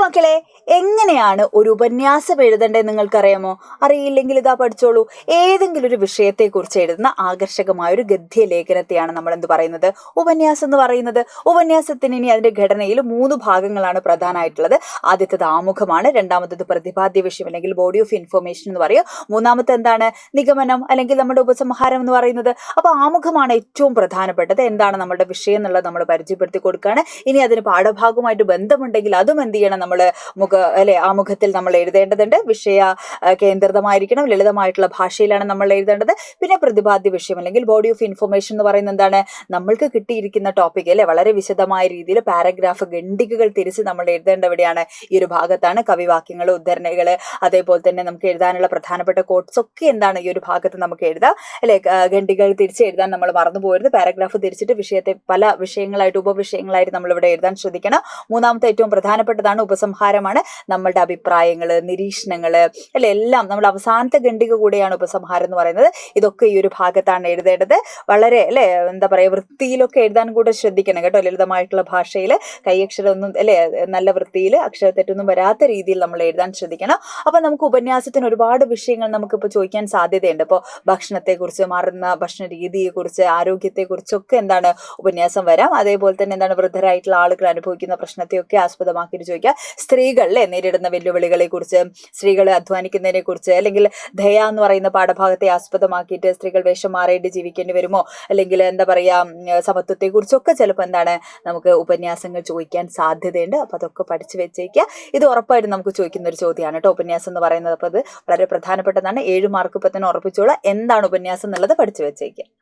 മക്കളെ, എങ്ങനെയാണ് ഒരു ഉപന്യാസം എഴുതേണ്ടത് നിങ്ങൾക്കറിയാമോ? അറിയില്ലെങ്കിൽ ഇതാ പഠിച്ചോളൂ. ഏതെങ്കിലും ഒരു വിഷയത്തെക്കുറിച്ച് എഴുതുന്ന ആകർഷകമായ ഒരു ഗദ്യ ലേഖനത്തെയാണ് നമ്മൾ എന്ത് പറയുന്നത്? ഉപന്യാസം എന്ന് പറയുന്നത്. ഉപന്യാസത്തിന് ഇനി അതിന്റെ ഘടനയിൽ 3 ഭാഗങ്ങളാണ് പ്രധാനമായിട്ടുള്ളത്. ആദ്യത്തേത് ആമുഖമാണ്, രണ്ടാമത്തേത് പ്രതിപാദ്യ വിഷയം അല്ലെങ്കിൽ ബോഡി ഓഫ് ഇൻഫർമേഷൻ എന്ന് പറയും, മൂന്നാമത്തെ എന്താണ്? നിഗമനം അല്ലെങ്കിൽ നമ്മുടെ ഉപസംഹാരം എന്ന് പറയുന്നത്. അപ്പൊ ആമുഖമാണ് ഏറ്റവും പ്രധാനപ്പെട്ടത്. എന്താണ് നമ്മുടെ വിഷയം എന്നുള്ളത് നമ്മൾ പരിചയപ്പെടുത്തി കൊടുക്കുകയാണ്. ഇനി അതിന് പാഠഭാഗവുമായിട്ട് ബന്ധമുണ്ടെങ്കിൽ അതും എന്ത് ചെയ്യണം? നമ്മൾ ആമുഖത്തിൽ നമ്മൾ എഴുതേണ്ടതുണ്ട്. വിഷയ കേന്ദ്രിതമായിരിക്കണം, ലളിതമായിട്ടുള്ള ഭാഷയിലാണ് നമ്മൾ എഴുതേണ്ടത്. പിന്നെ പ്രതിപാദ്യ വിഷയം അല്ലെങ്കിൽ ബോഡി ഓഫ് ഇൻഫർമേഷൻ എന്ന് പറയുന്നത് എന്താണ്? നമ്മൾക്ക് കിട്ടിയിരിക്കുന്ന ടോപ്പിക് വളരെ വിശദമായ രീതിയിൽ പാരഗ്രാഫ് ഖണ്ഡികകൾ തിരിച്ച് നമ്മൾ എഴുതേണ്ട എവിടെയാണ്? ഈ ഒരു ഭാഗത്താണ്. കവിവാക്യങ്ങൾ, ഉദ്ധരണികൾ, അതേപോലെ തന്നെ നമുക്ക് എഴുതാനുള്ള പ്രധാനപ്പെട്ട കോട്ട്സ് ഒക്കെ എന്താണ് ഈ ഒരു ഭാഗത്ത് നമുക്ക് എഴുതാം. ഖണ്ഡികകൾ തിരിച്ച് എഴുതാൻ നമ്മൾ മറന്നു പോകരുത്. പാരഗ്രാഫ് തിരിച്ചിട്ട് വിഷയത്തെ പല വിഷയങ്ങളായിട്ട് ഉപവിഷയങ്ങളായിട്ട് നമ്മൾ ഇവിടെ എഴുതാൻ ശ്രദ്ധിക്കണം. മൂന്നാമത്തെ ഏറ്റവും പ്രധാനപ്പെട്ടതാണ് ഉപസംഹാരമാണ്. നമ്മളുടെ അഭിപ്രായങ്ങൾ, നിരീക്ഷണങ്ങൾ എല്ലാം നമ്മൾ അവസാനത്തെ ഖണ്ഡിക കൂടെയാണ് ഉപസംഹാരം എന്ന് പറയുന്നത്. ഇതൊക്കെ ഈ ഒരു ഭാഗത്താണ് എഴുതേണ്ടത്. വളരെ എന്താ പറയുക, വൃത്തിയിലൊക്കെ എഴുതാൻ കൂടെ ശ്രദ്ധിക്കണം കേട്ടോ. ലളിതമായിട്ടുള്ള ഭാഷയിൽ കൈയക്ഷരം ഒന്നും നല്ല വൃത്തിയിൽ അക്ഷരത്തെറ്റൊന്നും വരാത്ത രീതിയിൽ നമ്മൾ എഴുതാൻ ശ്രദ്ധിക്കണം. അപ്പൊ നമുക്ക് ഉപന്യാസത്തിന് ഒരുപാട് വിഷയങ്ങൾ നമുക്കിപ്പോൾ ചോദിക്കാൻ സാധ്യതയുണ്ട്. ഇപ്പോൾ ഭക്ഷണത്തെക്കുറിച്ച്, മാറുന്ന ഭക്ഷണ രീതിയെക്കുറിച്ച്, ആരോഗ്യത്തെക്കുറിച്ചൊക്കെ എന്താണ് ഉപന്യാസം വരാം. അതേപോലെ തന്നെ എന്താണ് വൃദ്ധരായിട്ടുള്ള ആളുകൾ അനുഭവിക്കുന്ന പ്രശ്നത്തെയൊക്കെ ആസ്പദമാക്കിയിട്ട് ചോദിക്കുക. സ്ത്രീകൾ നേരിടുന്ന വെല്ലുവിളികളെ കുറിച്ച്, സ്ത്രീകൾ അധ്വാനിക്കുന്നതിനെ കുറിച്ച്, അല്ലെങ്കിൽ ദയ എന്ന് പറയുന്ന പാഠഭാഗത്തെ ആസ്പദമാക്കിയിട്ട് സ്ത്രീകൾ വേഷം മാറേണ്ടി ജീവിക്കേണ്ടി വരുമോ, അല്ലെങ്കിൽ എന്താ പറയാ സമത്വത്തെ കുറിച്ചൊക്കെ ചിലപ്പോൾ എന്താണ് നമുക്ക് ഉപന്യാസങ്ങൾ ചോദിക്കാൻ സാധ്യതയുണ്ട്. അപ്പൊ അതൊക്കെ പഠിച്ചു വെച്ചേക്കുക. ഇത് ഉറപ്പായിട്ടും നമുക്ക് ചോദിക്കുന്ന ഒരു ചോദ്യമാണ് കേട്ടോ ഉപന്യാസം എന്ന് പറയുന്നത്. അപ്പൊ അത് വളരെ പ്രധാനപ്പെട്ടതാണ്. 7 മാർക്ക് ഇപ്പൊ തന്നെ ഉറപ്പിച്ചോളാം. എന്താണ് ഉപന്യാസം എന്നുള്ളത് പഠിച്ചു വെച്ചേക്കുക.